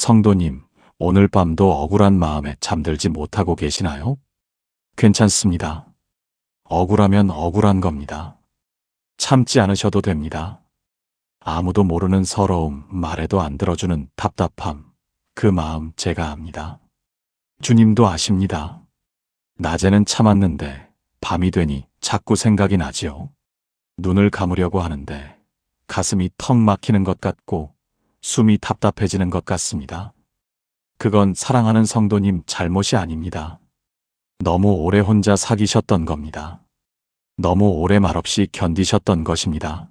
성도님, 오늘 밤도 억울한 마음에 잠들지 못하고 계시나요? 괜찮습니다. 억울하면 억울한 겁니다. 참지 않으셔도 됩니다. 아무도 모르는 서러움, 말해도 안 들어주는 답답함, 그 마음 제가 압니다. 주님도 아십니다. 낮에는 참았는데 밤이 되니 자꾸 생각이 나지요. 눈을 감으려고 하는데 가슴이 턱 막히는 것 같고 숨이 답답해지는 것 같습니다. 그건 사랑하는 성도님 잘못이 아닙니다. 너무 오래 혼자 사귀셨던 겁니다. 너무 오래 말없이 견디셨던 것입니다.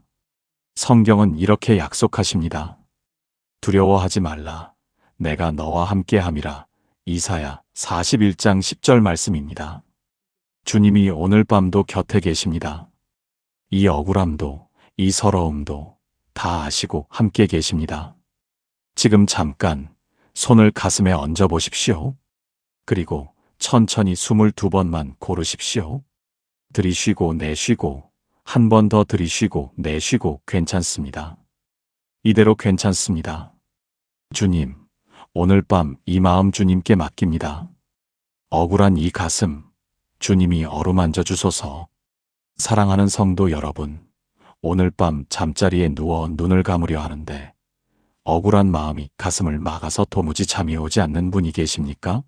성경은 이렇게 약속하십니다. 두려워하지 말라. 내가 너와 함께함이라. 이사야 41장 10절 말씀입니다. 주님이 오늘 밤도 곁에 계십니다. 이 억울함도, 이 서러움도 다 아시고 함께 계십니다. 지금 잠깐 손을 가슴에 얹어 보십시오. 그리고 천천히 숨을 2번만 고르십시오. 들이쉬고 내쉬고 한 번 더 들이쉬고 내쉬고 괜찮습니다. 이대로 괜찮습니다. 주님, 오늘 밤 이 마음 주님께 맡깁니다. 억울한 이 가슴, 주님이 어루만져 주소서. 사랑하는 성도 여러분, 오늘 밤 잠자리에 누워 눈을 감으려 하는데 억울한 마음이 가슴을 막아서 도무지 잠이 오지 않는 분이 계십니까?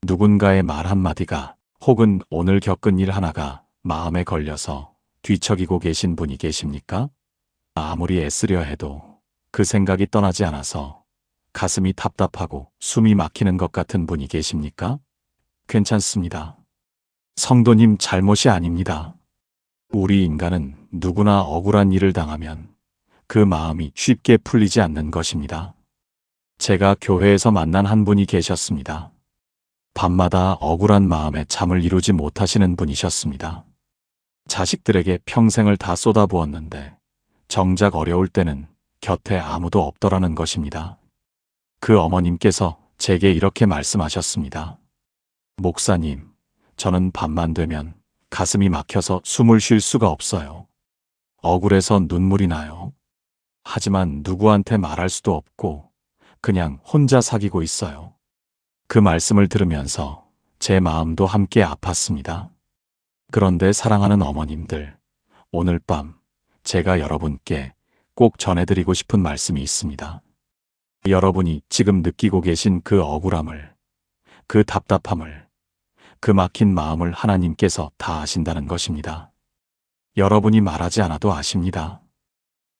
누군가의 말 한마디가 혹은 오늘 겪은 일 하나가 마음에 걸려서 뒤척이고 계신 분이 계십니까? 아무리 애쓰려 해도 그 생각이 떠나지 않아서 가슴이 답답하고 숨이 막히는 것 같은 분이 계십니까? 괜찮습니다. 성도님 잘못이 아닙니다. 우리 인간은 누구나 억울한 일을 당하면 그 마음이 쉽게 풀리지 않는 것입니다. 제가 교회에서 만난 한 분이 계셨습니다. 밤마다 억울한 마음에 잠을 이루지 못하시는 분이셨습니다. 자식들에게 평생을 다 쏟아부었는데 정작 어려울 때는 곁에 아무도 없더라는 것입니다. 그 어머님께서 제게 이렇게 말씀하셨습니다. 목사님, 저는 밤만 되면 가슴이 막혀서 숨을 쉴 수가 없어요. 억울해서 눈물이 나요. 하지만 누구한테 말할 수도 없고 그냥 혼자 사귀고 있어요. 그 말씀을 들으면서 제 마음도 함께 아팠습니다. 그런데 사랑하는 어머님들, 오늘 밤 제가 여러분께 꼭 전해드리고 싶은 말씀이 있습니다. 여러분이 지금 느끼고 계신 그 억울함을, 그 답답함을, 그 막힌 마음을 하나님께서 다 아신다는 것입니다. 여러분이 말하지 않아도 아십니다.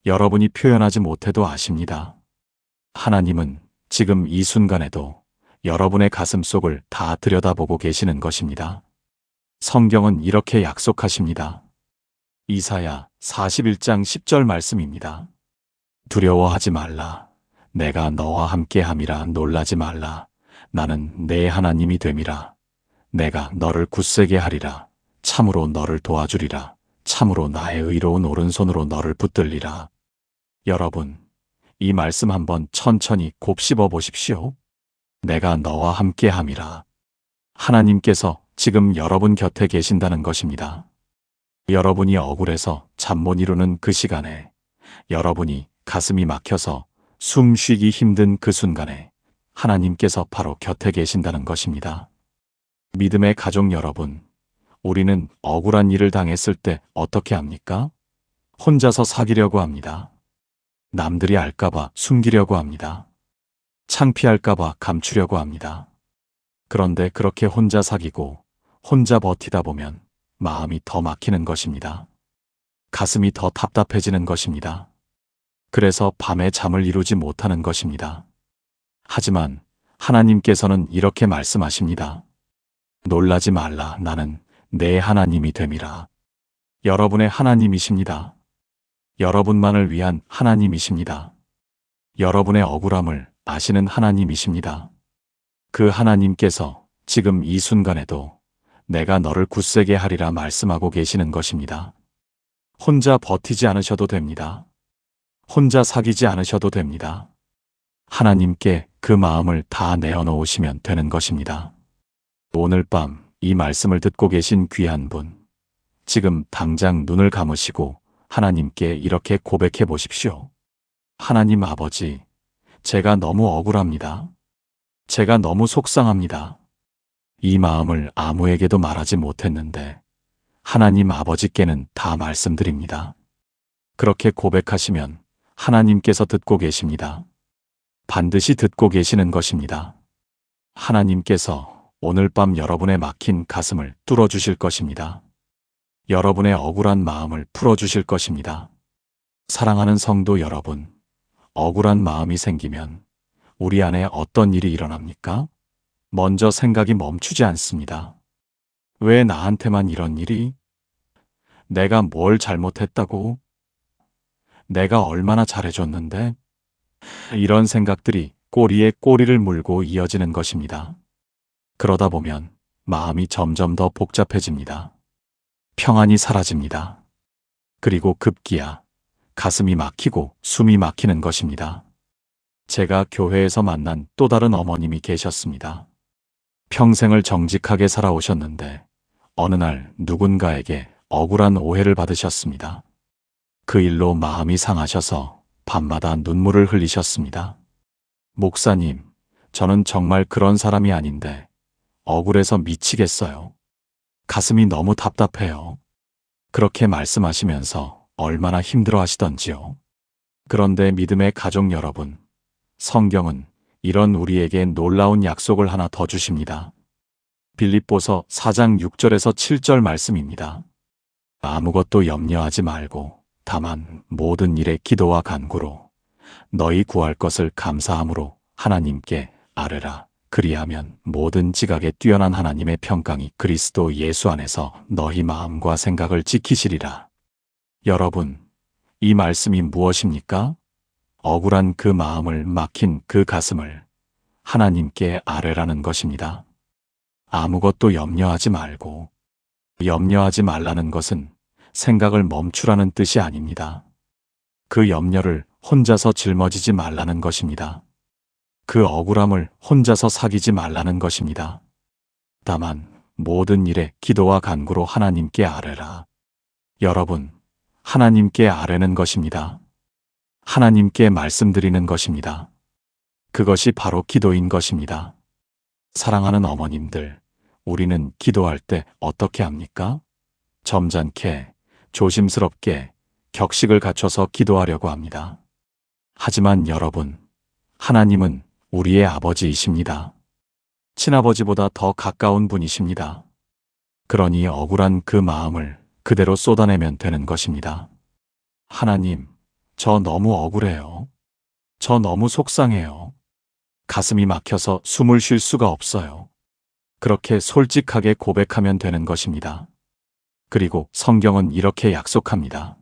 여러분이 표현하지 못해도 아십니다. 하나님은 지금 이 순간에도 여러분의 가슴속을 다 들여다보고 계시는 것입니다. 성경은 이렇게 약속하십니다. 이사야 41장 10절 말씀입니다. 두려워하지 말라. 내가 너와 함께함이라. 놀라지 말라. 나는 내 하나님이 됨이라. 내가 너를 굳세게 하리라. 참으로 너를 도와주리라. 참으로 나의 의로운 오른손으로 너를 붙들리라. 여러분, 이 말씀 한번 천천히 곱씹어 보십시오. 내가 너와 함께함이라. 하나님께서 지금 여러분 곁에 계신다는 것입니다. 여러분이 억울해서 잠 못 이루는 그 시간에, 여러분이 가슴이 막혀서 숨 쉬기 힘든 그 순간에 하나님께서 바로 곁에 계신다는 것입니다. 믿음의 가족 여러분, 우리는 억울한 일을 당했을 때 어떻게 합니까? 혼자서 사귀려고 합니다. 남들이 알까봐 숨기려고 합니다. 창피할까봐 감추려고 합니다. 그런데 그렇게 혼자 사귀고 혼자 버티다 보면 마음이 더 막히는 것입니다. 가슴이 더 답답해지는 것입니다. 그래서 밤에 잠을 이루지 못하는 것입니다. 하지만 하나님께서는 이렇게 말씀하십니다. 놀라지 말라. 나는 내 하나님이 됨이라. 여러분의 하나님이십니다. 여러분만을 위한 하나님이십니다. 여러분의 억울함을 아시는 하나님이십니다. 그 하나님께서 지금 이 순간에도 내가 너를 굳세게 하리라 말씀하고 계시는 것입니다. 혼자 버티지 않으셔도 됩니다. 혼자 사귀지 않으셔도 됩니다. 하나님께 그 마음을 다 내어놓으시면 되는 것입니다. 오늘 밤 이 말씀을 듣고 계신 귀한 분, 지금 당장 눈을 감으시고 하나님께 이렇게 고백해 보십시오. 하나님 아버지, 제가 너무 억울합니다. 제가 너무 속상합니다. 이 마음을 아무에게도 말하지 못했는데 하나님 아버지께는 다 말씀드립니다. 그렇게 고백하시면 하나님께서 듣고 계십니다. 반드시 듣고 계시는 것입니다. 하나님께서 오늘 밤 여러분의 막힌 가슴을 뚫어주실 것입니다. 여러분의 억울한 마음을 풀어주실 것입니다. 사랑하는 성도 여러분, 억울한 마음이 생기면 우리 안에 어떤 일이 일어납니까? 먼저 생각이 멈추지 않습니다. 왜 나한테만 이런 일이? 내가 뭘 잘못했다고? 내가 얼마나 잘해줬는데? 이런 생각들이 꼬리에 꼬리를 물고 이어지는 것입니다. 그러다 보면 마음이 점점 더 복잡해집니다. 평안이 사라집니다. 그리고 급기야 가슴이 막히고 숨이 막히는 것입니다. 제가 교회에서 만난 또 다른 어머님이 계셨습니다. 평생을 정직하게 살아오셨는데 어느 날 누군가에게 억울한 오해를 받으셨습니다. 그 일로 마음이 상하셔서 밤마다 눈물을 흘리셨습니다. 목사님, 저는 정말 그런 사람이 아닌데 억울해서 미치겠어요. 가슴이 너무 답답해요. 그렇게 말씀하시면서 얼마나 힘들어 하시던지요. 그런데 믿음의 가족 여러분, 성경은 이런 우리에게 놀라운 약속을 하나 더 주십니다. 빌립보서 4장 6절에서 7절 말씀입니다. 아무것도 염려하지 말고 다만 모든 일에 기도와 간구로 너희 구할 것을 감사함으로 하나님께 아뢰라. 그리하면 모든 지각에 뛰어난 하나님의 평강이 그리스도 예수 안에서 너희 마음과 생각을 지키시리라. 여러분, 이 말씀이 무엇입니까? 억울한 그 마음을 막힌 그 가슴을 하나님께 아뢰라는 것입니다. 아무것도 염려하지 말고, 염려하지 말라는 것은 생각을 멈추라는 뜻이 아닙니다. 그 염려를 혼자서 짊어지지 말라는 것입니다. 그 억울함을 혼자서 사귀지 말라는 것입니다. 다만 모든 일에 기도와 간구로 하나님께 아뢰라. 여러분, 하나님께 아뢰는 것입니다. 하나님께 말씀드리는 것입니다. 그것이 바로 기도인 것입니다. 사랑하는 어머님들, 우리는 기도할 때 어떻게 합니까? 점잖게, 조심스럽게, 격식을 갖춰서 기도하려고 합니다. 하지만 여러분, 하나님은 우리의 아버지이십니다. 친아버지보다 더 가까운 분이십니다. 그러니 억울한 그 마음을 그대로 쏟아내면 되는 것입니다. 하나님, 저 너무 억울해요. 저 너무 속상해요. 가슴이 막혀서 숨을 쉴 수가 없어요. 그렇게 솔직하게 고백하면 되는 것입니다. 그리고 성경은 이렇게 약속합니다.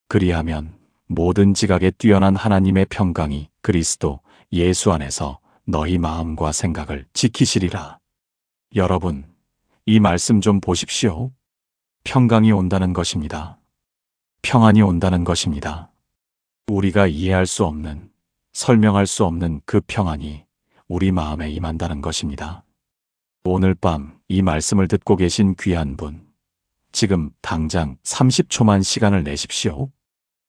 그리하면 모든 지각에 뛰어난 하나님의 평강이 그리스도 예수 안에서 너희 마음과 생각을 지키시리라. 여러분, 이 말씀 좀 보십시오. 평강이 온다는 것입니다. 평안이 온다는 것입니다. 우리가 이해할 수 없는, 설명할 수 없는 그 평안이 우리 마음에 임한다는 것입니다. 오늘 밤 이 말씀을 듣고 계신 귀한 분, 지금 당장 30초만 시간을 내십시오.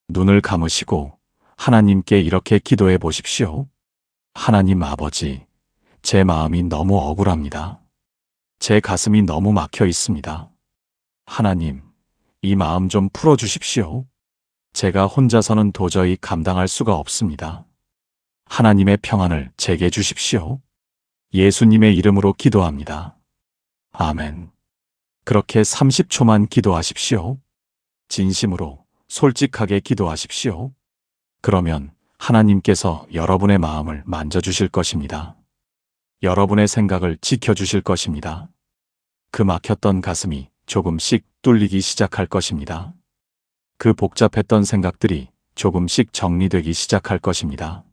눈을 감으시고 하나님께 이렇게 기도해 보십시오. 하나님 아버지, 제 마음이 너무 억울합니다. 제 가슴이 너무 막혀 있습니다. 하나님, 이 마음 좀 풀어주십시오. 제가 혼자서는 도저히 감당할 수가 없습니다. 하나님의 평안을 제게 주십시오. 예수님의 이름으로 기도합니다. 아멘. 그렇게 30초만 기도하십시오. 진심으로, 솔직하게 기도하십시오. 그러면 하나님께서 여러분의 마음을 만져주실 것입니다. 여러분의 생각을 지켜주실 것입니다. 그 막혔던 가슴이 조금씩 뚫리기 시작할 것입니다. 그 복잡했던 생각들이 조금씩 정리되기 시작할 것입니다.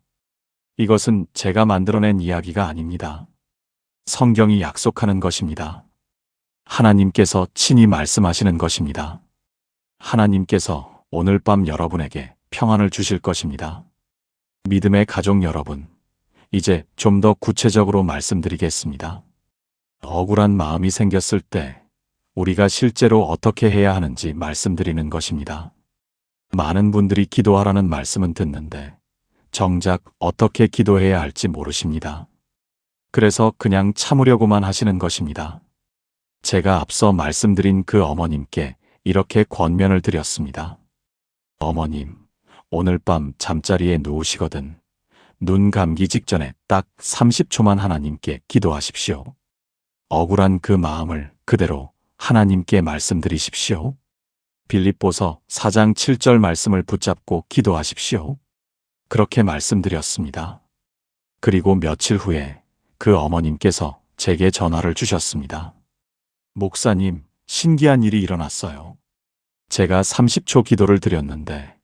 이것은 제가 만들어낸 이야기가 아닙니다. 성경이 약속하는 것입니다. 하나님께서 친히 말씀하시는 것입니다. 하나님께서 오늘 밤 여러분에게 평안을 주실 것입니다. 믿음의 가족 여러분, 이제 좀 더 구체적으로 말씀드리겠습니다. 억울한 마음이 생겼을 때 우리가 실제로 어떻게 해야 하는지 말씀드리는 것입니다. 많은 분들이 기도하라는 말씀은 듣는데 정작 어떻게 기도해야 할지 모르십니다. 그래서 그냥 참으려고만 하시는 것입니다. 제가 앞서 말씀드린 그 어머님께 이렇게 권면을 드렸습니다. 어머님, 오늘 밤 잠자리에 누우시거든 눈 감기 직전에 딱 30초만 하나님께 기도하십시오. 억울한 그 마음을 그대로 하나님께 말씀드리십시오. 빌립보서 4장 7절 말씀을 붙잡고 기도하십시오. 그렇게 말씀드렸습니다. 그리고 며칠 후에 그 어머님께서 제게 전화를 주셨습니다. 목사님, 신기한 일이 일어났어요. 제가 30초 기도를 드렸는데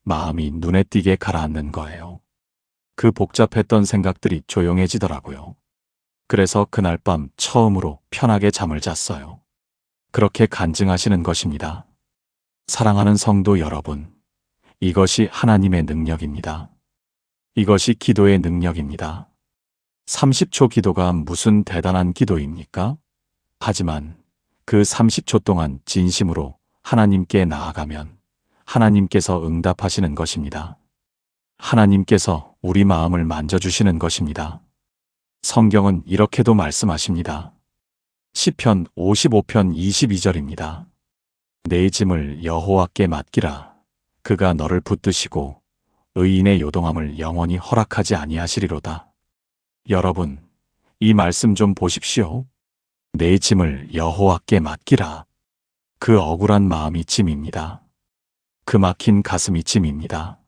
마음이 눈에 띄게 가라앉는 거예요. 그 복잡했던 생각들이 조용해지더라고요. 그래서 그날 밤 처음으로 편하게 잠을 잤어요. 그렇게 간증하시는 것입니다. 사랑하는 성도 여러분, 이것이 하나님의 능력입니다. 이것이 기도의 능력입니다. 30초 기도가 무슨 대단한 기도입니까? 하지만 그 30초 동안 진심으로 하나님께 나아가면 하나님께서 응답하시는 것입니다. 하나님께서 우리 마음을 만져주시는 것입니다. 성경은 이렇게도 말씀하십니다. 시편 55편 22절입니다. 내 짐을 여호와께 맡기라. 그가 너를 붙드시고 의인의 요동함을 영원히 허락하지 아니하시리로다. 여러분, 이 말씀 좀 보십시오. 내 짐을 여호와께 맡기라. 그 억울한 마음이 짐입니다. 그 막힌 가슴이 짐입니다.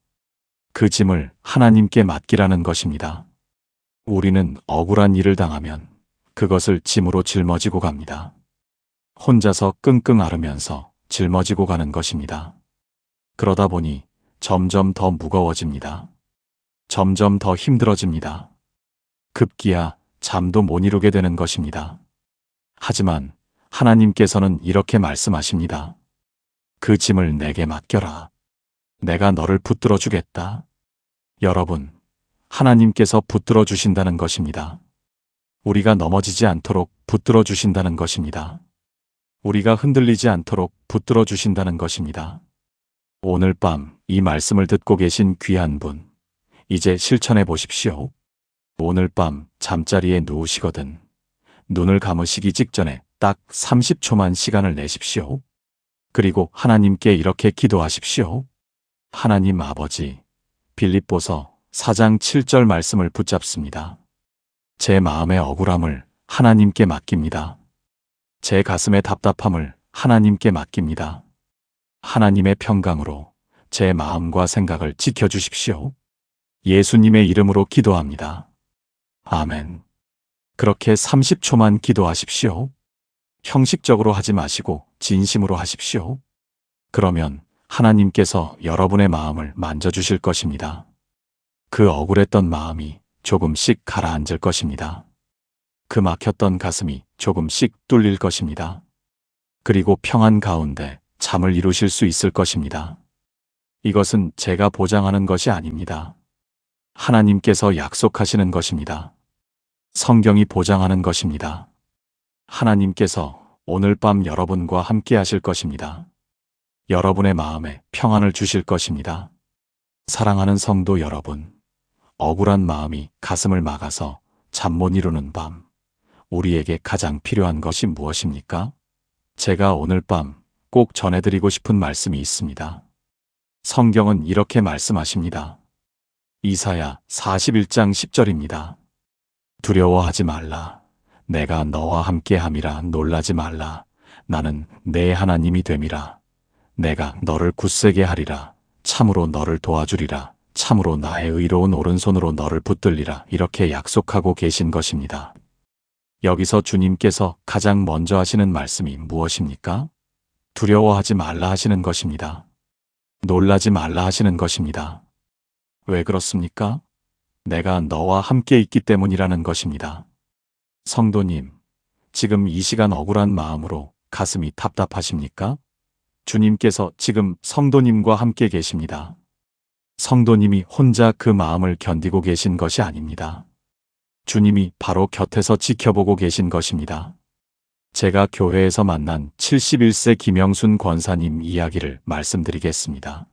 그 짐을 하나님께 맡기라는 것입니다. 우리는 억울한 일을 당하면 그것을 짐으로 짊어지고 갑니다. 혼자서 끙끙 앓으면서 짊어지고 가는 것입니다. 그러다 보니 점점 더 무거워집니다. 점점 더 힘들어집니다. 급기야 잠도 못 이루게 되는 것입니다. 하지만 하나님께서는 이렇게 말씀하십니다. 그 짐을 내게 맡겨라. 내가 너를 붙들어 주겠다. 여러분, 하나님께서 붙들어 주신다는 것입니다. 우리가 넘어지지 않도록 붙들어 주신다는 것입니다. 우리가 흔들리지 않도록 붙들어 주신다는 것입니다. 오늘 밤 이 말씀을 듣고 계신 귀한 분, 이제 실천해 보십시오. 오늘 밤 잠자리에 누우시거든 눈을 감으시기 직전에 딱 30초만 시간을 내십시오. 그리고 하나님께 이렇게 기도하십시오. 하나님 아버지, 빌립보서 4장 7절 말씀을 붙잡습니다. 제 마음의 억울함을 하나님께 맡깁니다. 제 가슴의 답답함을 하나님께 맡깁니다. 하나님의 평강으로 제 마음과 생각을 지켜주십시오. 예수님의 이름으로 기도합니다. 아멘. 그렇게 30초만 기도하십시오. 형식적으로 하지 마시고 진심으로 하십시오. 그러면 하나님께서 여러분의 마음을 만져주실 것입니다. 그 억울했던 마음이 조금씩 가라앉을 것입니다. 그 막혔던 가슴이 조금씩 뚫릴 것입니다. 그리고 평안 가운데 잠을 이루실 수 있을 것입니다. 이것은 제가 보장하는 것이 아닙니다. 하나님께서 약속하시는 것입니다. 성경이 보장하는 것입니다. 하나님께서 오늘 밤 여러분과 함께 하실 것입니다. 여러분의 마음에 평안을 주실 것입니다. 사랑하는 성도 여러분, 억울한 마음이 가슴을 막아서 잠 못 이루는 밤, 우리에게 가장 필요한 것이 무엇입니까? 제가 오늘 밤 꼭 전해드리고 싶은 말씀이 있습니다. 성경은 이렇게 말씀하십니다. 이사야 41장 10절입니다. 두려워하지 말라. 내가 너와 함께함이라. 놀라지 말라. 나는 내 하나님이 됨이라. 내가 너를 굳세게 하리라. 참으로 너를 도와주리라. 참으로 나의 의로운 오른손으로 너를 붙들리라. 이렇게 약속하고 계신 것입니다. 여기서 주님께서 가장 먼저 하시는 말씀이 무엇입니까? 두려워하지 말라 하시는 것입니다. 놀라지 말라 하시는 것입니다. 왜 그렇습니까? 내가 너와 함께 있기 때문이라는 것입니다. 성도님, 지금 이 시간 억울한 마음으로 가슴이 답답하십니까? 주님께서 지금 성도님과 함께 계십니다. 성도님이 혼자 그 마음을 견디고 계신 것이 아닙니다. 주님이 바로 곁에서 지켜보고 계신 것입니다. 제가 교회에서 만난 71세 김영순 권사님 이야기를 말씀드리겠습니다.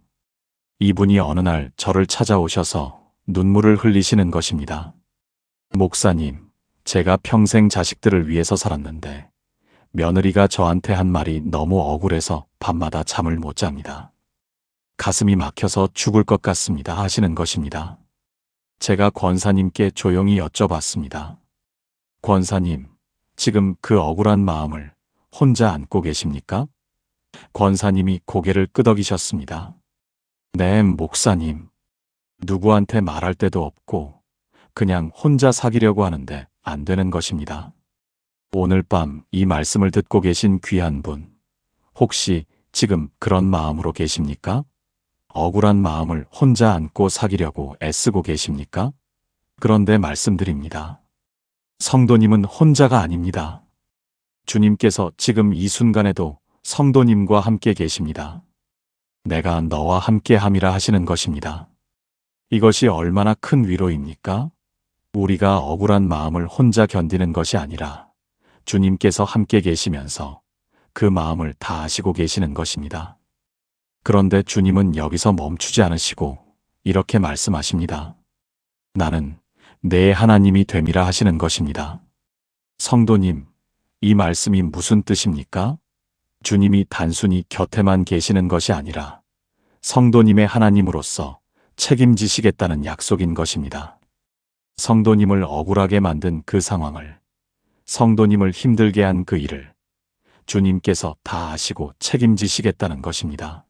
이분이 어느 날 저를 찾아오셔서 눈물을 흘리시는 것입니다. 목사님, 제가 평생 자식들을 위해서 살았는데 며느리가 저한테 한 말이 너무 억울해서 밤마다 잠을 못 잡니다. 가슴이 막혀서 죽을 것 같습니다 하시는 것입니다. 제가 권사님께 조용히 여쭤봤습니다. 권사님, 지금 그 억울한 마음을 혼자 안고 계십니까? 권사님이 고개를 끄덕이셨습니다. 네, 목사님. 누구한테 말할 데도 없고 그냥 혼자 사귀려고 하는데 안 되는 것입니다. 오늘 밤 이 말씀을 듣고 계신 귀한 분, 혹시 지금 그런 마음으로 계십니까? 억울한 마음을 혼자 안고 사귀려고 애쓰고 계십니까? 그런데 말씀드립니다. 성도님은 혼자가 아닙니다. 주님께서 지금 이 순간에도 성도님과 함께 계십니다. 내가 너와 함께 함이라 하시는 것입니다. 이것이 얼마나 큰 위로입니까? 우리가 억울한 마음을 혼자 견디는 것이 아니라 주님께서 함께 계시면서 그 마음을 다 아시고 계시는 것입니다. 그런데 주님은 여기서 멈추지 않으시고 이렇게 말씀하십니다. 나는 내 하나님이 됨이라 하시는 것입니다. 성도님, 이 말씀이 무슨 뜻입니까? 주님이 단순히 곁에만 계시는 것이 아니라 성도님의 하나님으로서 책임지시겠다는 약속인 것입니다. 성도님을 억울하게 만든 그 상황을, 성도님을 힘들게 한 그 일을 주님께서 다 아시고 책임지시겠다는 것입니다.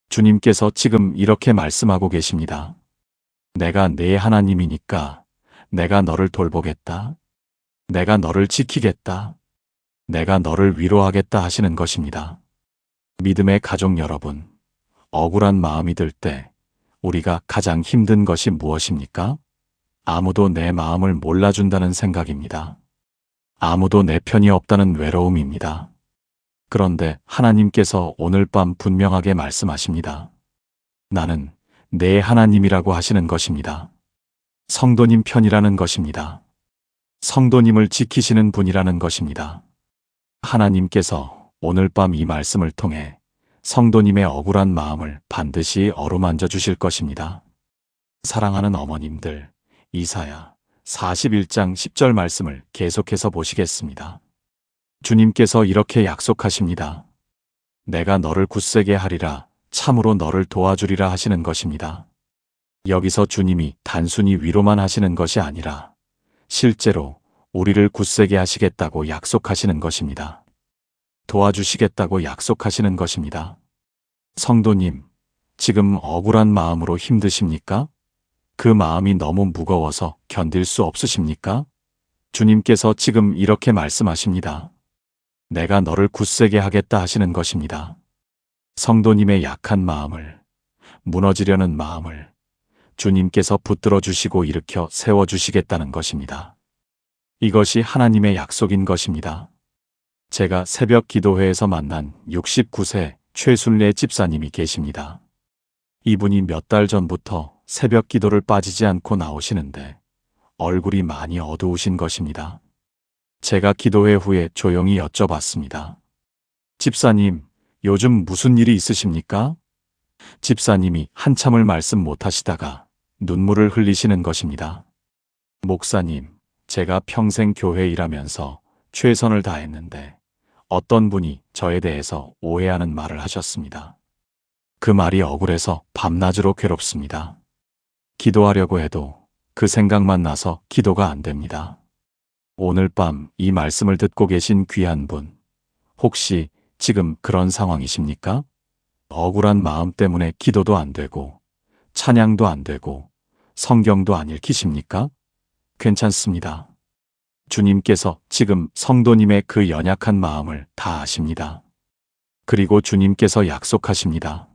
주님께서 지금 이렇게 말씀하고 계십니다. 내가 내 하나님이니까 내가 너를 돌보겠다. 내가 너를 지키겠다. 내가 너를 위로하겠다 하시는 것입니다. 믿음의 가족 여러분, 억울한 마음이 들 때 우리가 가장 힘든 것이 무엇입니까? 아무도 내 마음을 몰라준다는 생각입니다. 아무도 내 편이 없다는 외로움입니다. 그런데 하나님께서 오늘 밤 분명하게 말씀하십니다. 나는 내 하나님이라고 하시는 것입니다. 성도님 편이라는 것입니다. 성도님을 지키시는 분이라는 것입니다. 하나님께서 오늘 밤 이 말씀을 통해 성도님의 억울한 마음을 반드시 어루만져 주실 것입니다. 사랑하는 어머님들, 이사야 41장 10절 말씀을 계속해서 보시겠습니다. 주님께서 이렇게 약속하십니다. 내가 너를 굳세게 하리라, 참으로 너를 도와주리라 하시는 것입니다. 여기서 주님이 단순히 위로만 하시는 것이 아니라 실제로 우리를 굳세게 하시겠다고 약속하시는 것입니다. 도와주시겠다고 약속하시는 것입니다. 성도님, 지금 억울한 마음으로 힘드십니까? 그 마음이 너무 무거워서 견딜 수 없으십니까? 주님께서 지금 이렇게 말씀하십니다. 내가 너를 굳세게 하겠다 하시는 것입니다. 성도님의 약한 마음을, 무너지려는 마음을 주님께서 붙들어 주시고 일으켜 세워 주시겠다는 것입니다. 이것이 하나님의 약속인 것입니다. 제가 새벽 기도회에서 만난 69세 최순례 집사님이 계십니다. 이분이 몇 달 전부터 새벽 기도를 빠지지 않고 나오시는데 얼굴이 많이 어두우신 것입니다. 제가 기도회 후에 조용히 여쭤봤습니다. 집사님, 요즘 무슨 일이 있으십니까? 집사님이 한참을 말씀 못하시다가 눈물을 흘리시는 것입니다. 목사님, 제가 평생 교회 일하면서 최선을 다했는데 어떤 분이 저에 대해서 오해하는 말을 하셨습니다. 그 말이 억울해서 밤낮으로 괴롭습니다. 기도하려고 해도 그 생각만 나서 기도가 안 됩니다. 오늘 밤 이 말씀을 듣고 계신 귀한 분, 혹시 지금 그런 상황이십니까? 억울한 마음 때문에 기도도 안 되고 찬양도 안 되고 성경도 안 읽히십니까? 괜찮습니다. 주님께서 지금 성도님의 그 연약한 마음을 다 아십니다. 그리고 주님께서 약속하십니다.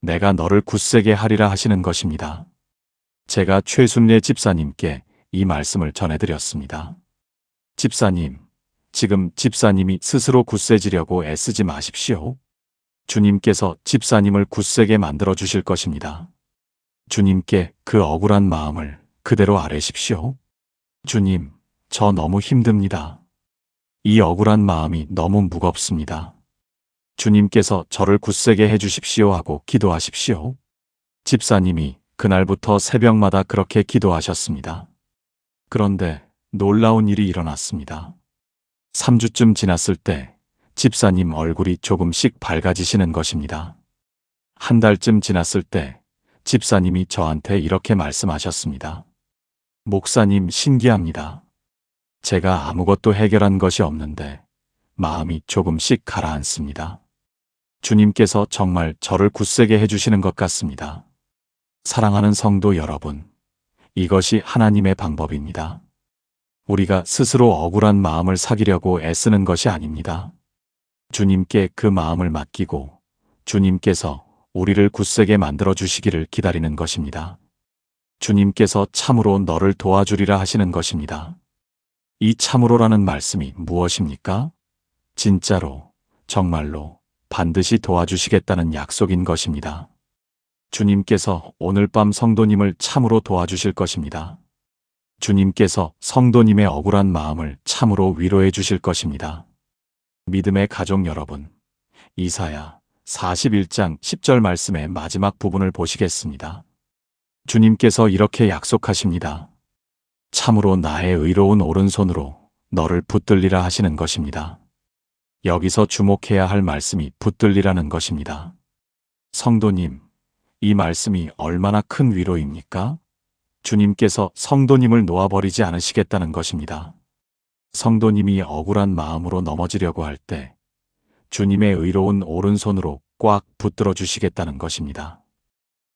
내가 너를 굳세게 하리라 하시는 것입니다. 제가 최순례 집사님께 이 말씀을 전해드렸습니다. 집사님, 지금 집사님이 스스로 굳세지려고 애쓰지 마십시오. 주님께서 집사님을 굳세게 만들어 주실 것입니다. 주님께 그 억울한 마음을 그대로 아뢰십시오. 주님, 저 너무 힘듭니다. 이 억울한 마음이 너무 무겁습니다. 주님께서 저를 굳세게 해주십시오 하고 기도하십시오. 집사님이 그날부터 새벽마다 그렇게 기도하셨습니다. 그런데 놀라운 일이 일어났습니다. 3주쯤 지났을 때 집사님 얼굴이 조금씩 밝아지시는 것입니다. 한 달쯤 지났을 때 집사님이 저한테 이렇게 말씀하셨습니다. 목사님, 신기합니다. 제가 아무것도 해결한 것이 없는데 마음이 조금씩 가라앉습니다. 주님께서 정말 저를 굳세게 해주시는 것 같습니다. 사랑하는 성도 여러분, 이것이 하나님의 방법입니다. 우리가 스스로 억울한 마음을 사귀려고 애쓰는 것이 아닙니다. 주님께 그 마음을 맡기고 주님께서 우리를 굳세게 만들어 주시기를 기다리는 것입니다. 주님께서 참으로 너를 도와주리라 하시는 것입니다. 이 참으로라는 말씀이 무엇입니까? 진짜로, 정말로, 반드시 도와주시겠다는 약속인 것입니다. 주님께서 오늘 밤 성도님을 참으로 도와주실 것입니다. 주님께서 성도님의 억울한 마음을 참으로 위로해 주실 것입니다. 믿음의 가족 여러분, 이사야 41장 10절 말씀의 마지막 부분을 보시겠습니다. 주님께서 이렇게 약속하십니다. 참으로 나의 의로운 오른손으로 너를 붙들리라 하시는 것입니다. 여기서 주목해야 할 말씀이 붙들리라는 것입니다. 성도님, 이 말씀이 얼마나 큰 위로입니까? 주님께서 성도님을 놓아버리지 않으시겠다는 것입니다. 성도님이 억울한 마음으로 넘어지려고 할 때 주님의 의로운 오른손으로 꽉 붙들어 주시겠다는 것입니다.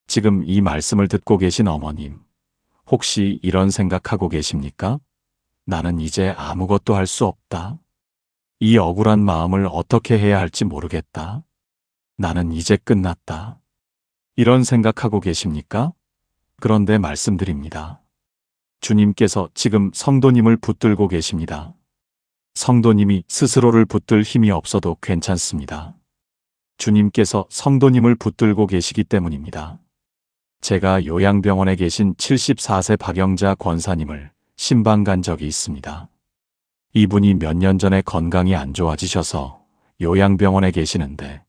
지금 이 말씀을 듣고 계신 어머님, 혹시 이런 생각하고 계십니까? 나는 이제 아무것도 할 수 없다. 이 억울한 마음을 어떻게 해야 할지 모르겠다. 나는 이제 끝났다. 이런 생각하고 계십니까? 그런데 말씀드립니다. 주님께서 지금 성도님을 붙들고 계십니다. 성도님이 스스로를 붙들 힘이 없어도 괜찮습니다. 주님께서 성도님을 붙들고 계시기 때문입니다. 제가 요양병원에 계신 74세 박영자 권사님을 신방 간 적이 있습니다. 이분이 몇 년 전에 건강이 안 좋아지셔서 요양병원에 계시는데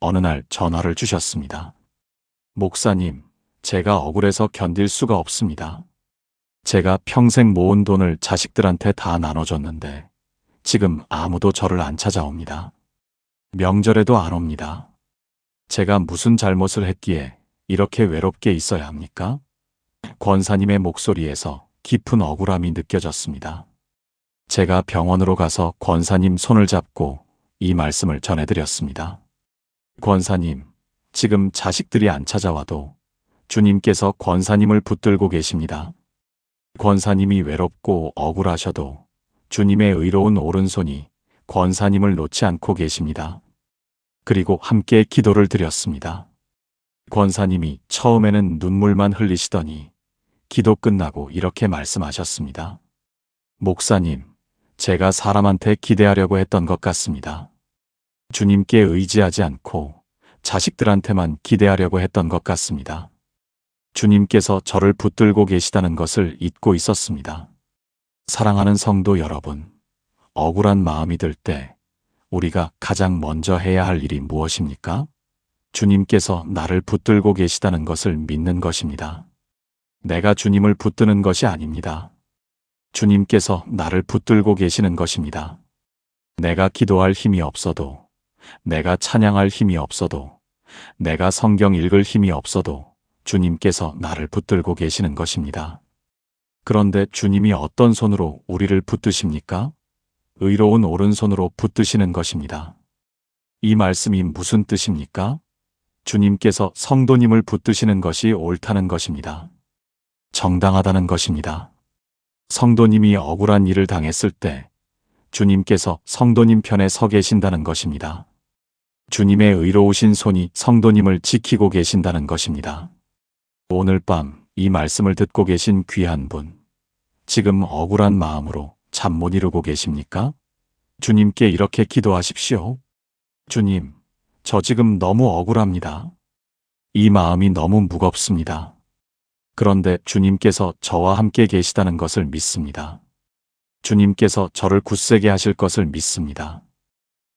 어느 날 전화를 주셨습니다. 목사님, 제가 억울해서 견딜 수가 없습니다. 제가 평생 모은 돈을 자식들한테 다 나눠줬는데 지금 아무도 저를 안 찾아옵니다. 명절에도 안 옵니다. 제가 무슨 잘못을 했기에 이렇게 외롭게 있어야 합니까? 권사님의 목소리에서 깊은 억울함이 느껴졌습니다. 제가 병원으로 가서 권사님 손을 잡고 이 말씀을 전해드렸습니다. 권사님, 지금 자식들이 안 찾아와도 주님께서 권사님을 붙들고 계십니다. 권사님이 외롭고 억울하셔도 주님의 의로운 오른손이 권사님을 놓지 않고 계십니다. 그리고 함께 기도를 드렸습니다. 권사님이 처음에는 눈물만 흘리시더니 기도 끝나고 이렇게 말씀하셨습니다. 목사님, 제가 사람한테 기대하려고 했던 것 같습니다. 주님께 의지하지 않고 자식들한테만 기대하려고 했던 것 같습니다. 주님께서 저를 붙들고 계시다는 것을 잊고 있었습니다. 사랑하는 성도 여러분, 억울한 마음이 들 때 우리가 가장 먼저 해야 할 일이 무엇입니까? 주님께서 나를 붙들고 계시다는 것을 믿는 것입니다. 내가 주님을 붙드는 것이 아닙니다. 주님께서 나를 붙들고 계시는 것입니다. 내가 기도할 힘이 없어도, 내가 찬양할 힘이 없어도, 내가 성경 읽을 힘이 없어도 주님께서 나를 붙들고 계시는 것입니다. 그런데 주님이 어떤 손으로 우리를 붙드십니까? 의로운 오른손으로 붙드시는 것입니다. 이 말씀이 무슨 뜻입니까? 주님께서 성도님을 붙드시는 것이 옳다는 것입니다. 정당하다는 것입니다. 성도님이 억울한 일을 당했을 때 주님께서 성도님 편에 서 계신다는 것입니다. 주님의 의로우신 손이 성도님을 지키고 계신다는 것입니다. 오늘 밤 이 말씀을 듣고 계신 귀한 분, 지금 억울한 마음으로 잠 못 이루고 계십니까? 주님께 이렇게 기도하십시오. 주님, 저 지금 너무 억울합니다. 이 마음이 너무 무겁습니다. 그런데 주님께서 저와 함께 계시다는 것을 믿습니다. 주님께서 저를 굳세게 하실 것을 믿습니다.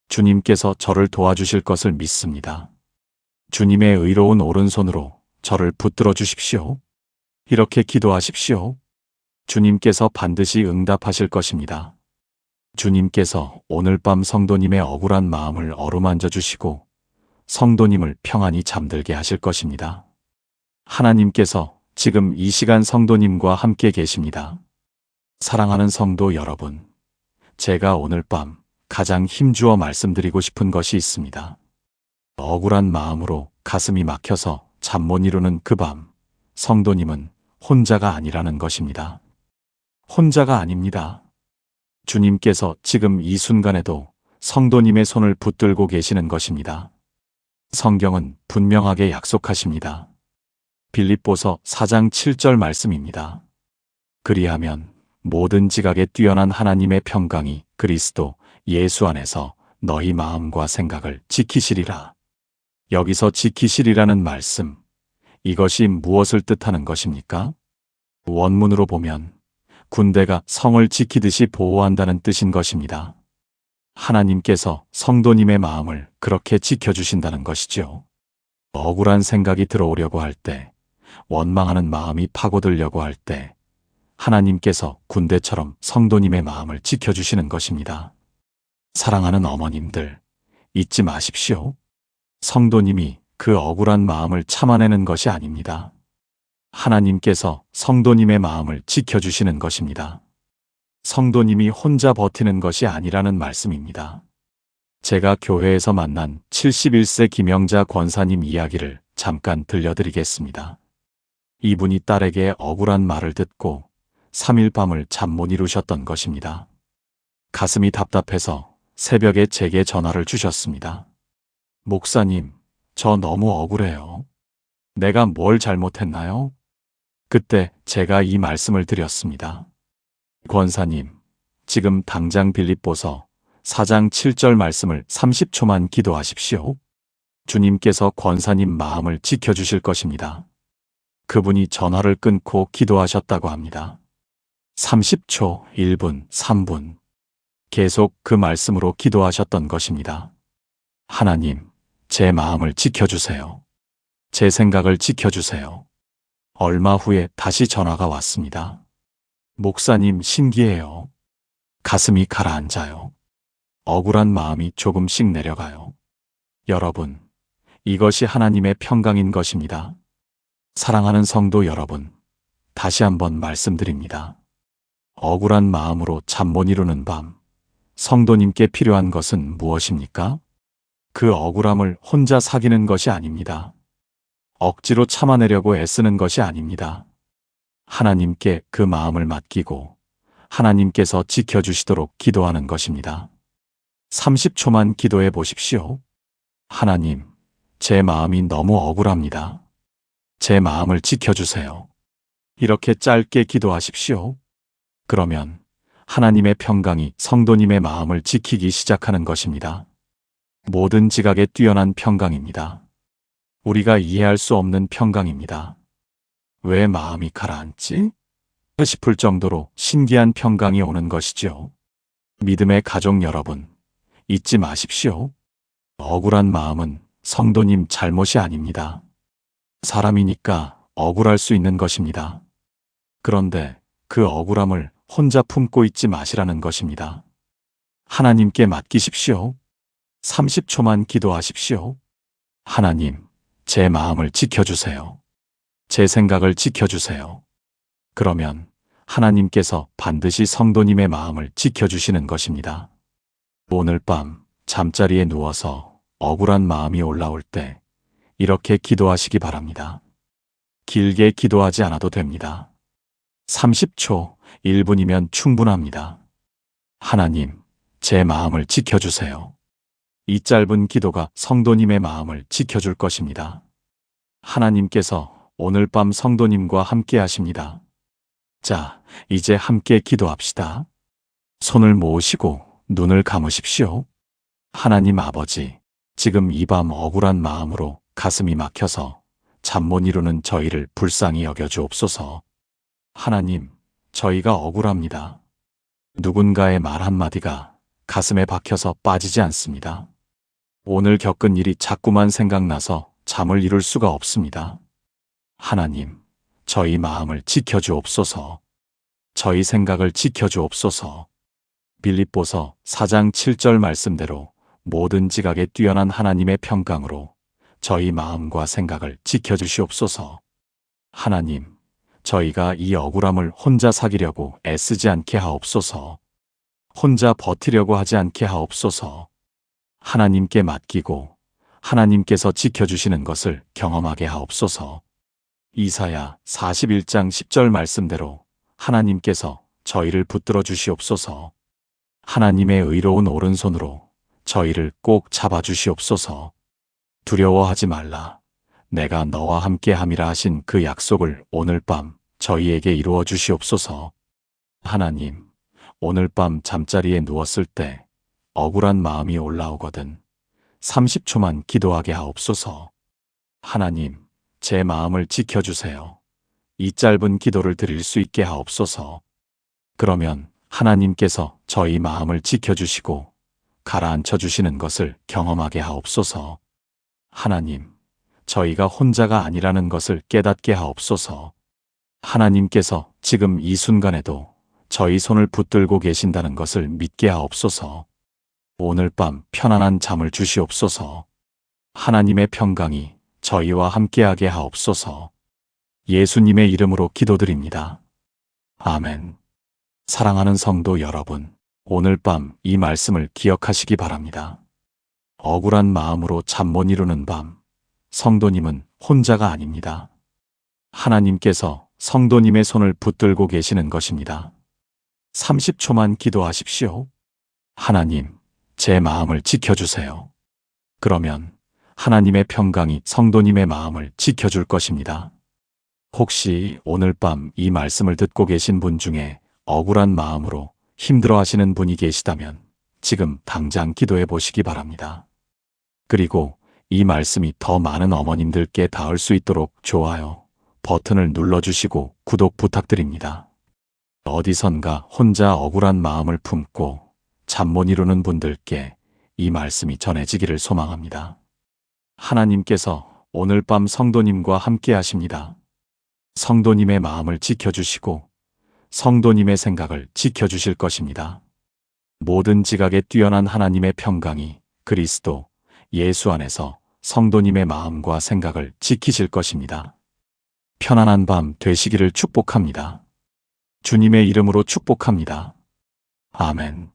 주님께서 저를 도와주실 것을 믿습니다. 주님의 의로운 오른손으로 저를 붙들어 주십시오. 이렇게 기도하십시오. 주님께서 반드시 응답하실 것입니다. 주님께서 오늘 밤 성도님의 억울한 마음을 어루만져 주시고 성도님을 평안히 잠들게 하실 것입니다. 하나님께서 지금 이 시간 성도님과 함께 계십니다. 사랑하는 성도 여러분, 제가 오늘 밤 가장 힘주어 말씀드리고 싶은 것이 있습니다. 억울한 마음으로 가슴이 막혀서 잠 못 이루는 그 밤, 성도님은 혼자가 아니라는 것입니다. 혼자가 아닙니다. 주님께서 지금 이 순간에도 성도님의 손을 붙들고 계시는 것입니다. 성경은 분명하게 약속하십니다. 빌립보서 4장 7절 말씀입니다. 그리하면 모든 지각에 뛰어난 하나님의 평강이 그리스도 예수 안에서 너희 마음과 생각을 지키시리라. 여기서 지키시리라는 말씀, 이것이 무엇을 뜻하는 것입니까? 원문으로 보면 군대가 성을 지키듯이 보호한다는 뜻인 것입니다. 하나님께서 성도님의 마음을 그렇게 지켜주신다는 것이죠. 억울한 생각이 들어오려고 할 때, 원망하는 마음이 파고들려고 할 때, 하나님께서 군대처럼 성도님의 마음을 지켜주시는 것입니다. 사랑하는 어머님들, 잊지 마십시오. 성도님이 그 억울한 마음을 참아내는 것이 아닙니다. 하나님께서 성도님의 마음을 지켜주시는 것입니다. 성도님이 혼자 버티는 것이 아니라는 말씀입니다. 제가 교회에서 만난 71세 김영자 권사님 이야기를 잠깐 들려드리겠습니다. 이분이 딸에게 억울한 말을 듣고 3일 밤을 잠 못 이루셨던 것입니다. 가슴이 답답해서 새벽에 제게 전화를 주셨습니다. 목사님, 저 너무 억울해요. 내가 뭘 잘못했나요? 그때 제가 이 말씀을 드렸습니다. 권사님, 지금 당장 빌립보서 4장 7절 말씀을 30초만 기도하십시오. 주님께서 권사님 마음을 지켜주실 것입니다. 그분이 전화를 끊고 기도하셨다고 합니다. 30초, 1분, 3분. 계속 그 말씀으로 기도하셨던 것입니다. 하나님, 제 마음을 지켜주세요. 제 생각을 지켜주세요. 얼마 후에 다시 전화가 왔습니다. 목사님, 신기해요. 가슴이 가라앉아요. 억울한 마음이 조금씩 내려가요. 여러분, 이것이 하나님의 평강인 것입니다. 사랑하는 성도 여러분, 다시 한번 말씀드립니다. 억울한 마음으로 잠 못 이루는 밤, 성도님께 필요한 것은 무엇입니까? 그 억울함을 혼자 사귀는 것이 아닙니다. 억지로 참아내려고 애쓰는 것이 아닙니다. 하나님께 그 마음을 맡기고 하나님께서 지켜주시도록 기도하는 것입니다. 30초만 기도해 보십시오. 하나님, 제 마음이 너무 억울합니다. 제 마음을 지켜주세요. 이렇게 짧게 기도하십시오. 그러면 하나님의 평강이 성도님의 마음을 지키기 시작하는 것입니다. 모든 지각에 뛰어난 평강입니다. 우리가 이해할 수 없는 평강입니다. 왜 마음이 가라앉지? 싶을 정도로 신기한 평강이 오는 것이죠. 믿음의 가족 여러분, 잊지 마십시오. 억울한 마음은 성도님 잘못이 아닙니다. 사람이니까 억울할 수 있는 것입니다. 그런데 그 억울함을 혼자 품고 있지 마시라는 것입니다. 하나님께 맡기십시오. 30초만 기도하십시오. 하나님, 제 마음을 지켜주세요. 제 생각을 지켜주세요. 그러면 하나님께서 반드시 성도님의 마음을 지켜주시는 것입니다. 오늘 밤 잠자리에 누워서 억울한 마음이 올라올 때 이렇게 기도하시기 바랍니다. 길게 기도하지 않아도 됩니다. 30초, 1분이면 충분합니다. 하나님, 제 마음을 지켜주세요. 이 짧은 기도가 성도님의 마음을 지켜줄 것입니다. 하나님께서 오늘 밤 성도님과 함께 하십니다. 자, 이제 함께 기도합시다. 손을 모으시고 눈을 감으십시오. 하나님 아버지, 지금 이 밤 억울한 마음으로 가슴이 막혀서 잠 못 이루는 저희를 불쌍히 여겨주옵소서. 하나님, 저희가 억울합니다. 누군가의 말 한마디가 가슴에 박혀서 빠지지 않습니다. 오늘 겪은 일이 자꾸만 생각나서 잠을 이룰 수가 없습니다. 하나님, 저희 마음을 지켜주옵소서. 저희 생각을 지켜주옵소서. 빌립보서 4장 7절 말씀대로 모든 지각에 뛰어난 하나님의 평강으로 저희 마음과 생각을 지켜주시옵소서. 하나님, 저희가 이 억울함을 혼자 사귀려고 애쓰지 않게 하옵소서. 혼자 버티려고 하지 않게 하옵소서. 하나님께 맡기고 하나님께서 지켜주시는 것을 경험하게 하옵소서. 이사야 41장 10절 말씀대로 하나님께서 저희를 붙들어 주시옵소서. 하나님의 의로운 오른손으로 저희를 꼭 잡아주시옵소서. 두려워하지 말라. 내가 너와 함께 함이라 하신 그 약속을 오늘 밤 저희에게 이루어 주시옵소서. 하나님, 오늘 밤 잠자리에 누웠을 때 억울한 마음이 올라오거든 30초만 기도하게 하옵소서. 하나님, 제 마음을 지켜주세요. 이 짧은 기도를 드릴 수 있게 하옵소서. 그러면 하나님께서 저희 마음을 지켜주시고 가라앉혀 주시는 것을 경험하게 하옵소서. 하나님, 저희가 혼자가 아니라는 것을 깨닫게 하옵소서. 하나님께서 지금 이 순간에도 저희 손을 붙들고 계신다는 것을 믿게 하옵소서. 오늘 밤 편안한 잠을 주시옵소서. 하나님의 평강이 저희와 함께하게 하옵소서. 예수님의 이름으로 기도드립니다. 아멘. 사랑하는 성도 여러분, 오늘 밤 이 말씀을 기억하시기 바랍니다. 억울한 마음으로 잠 못 이루는 밤, 성도님은 혼자가 아닙니다. 하나님께서 성도님의 손을 붙들고 계시는 것입니다. 30초만 기도하십시오. 하나님, 제 마음을 지켜주세요. 그러면 하나님의 평강이 성도님의 마음을 지켜줄 것입니다. 혹시 오늘 밤 이 말씀을 듣고 계신 분 중에 억울한 마음으로 힘들어 하시는 분이 계시다면 지금 당장 기도해 보시기 바랍니다. 그리고 이 말씀이 더 많은 어머님들께 닿을 수 있도록 좋아요 버튼을 눌러주시고 구독 부탁드립니다. 어디선가 혼자 억울한 마음을 품고 잠 못 이루는 분들께 이 말씀이 전해지기를 소망합니다. 하나님께서 오늘 밤 성도님과 함께 하십니다. 성도님의 마음을 지켜주시고 성도님의 생각을 지켜주실 것입니다. 모든 지각에 뛰어난 하나님의 평강이 그리스도 예수 안에서 성도님의 마음과 생각을 지키실 것입니다. 편안한 밤 되시기를 축복합니다. 주님의 이름으로 축복합니다. 아멘.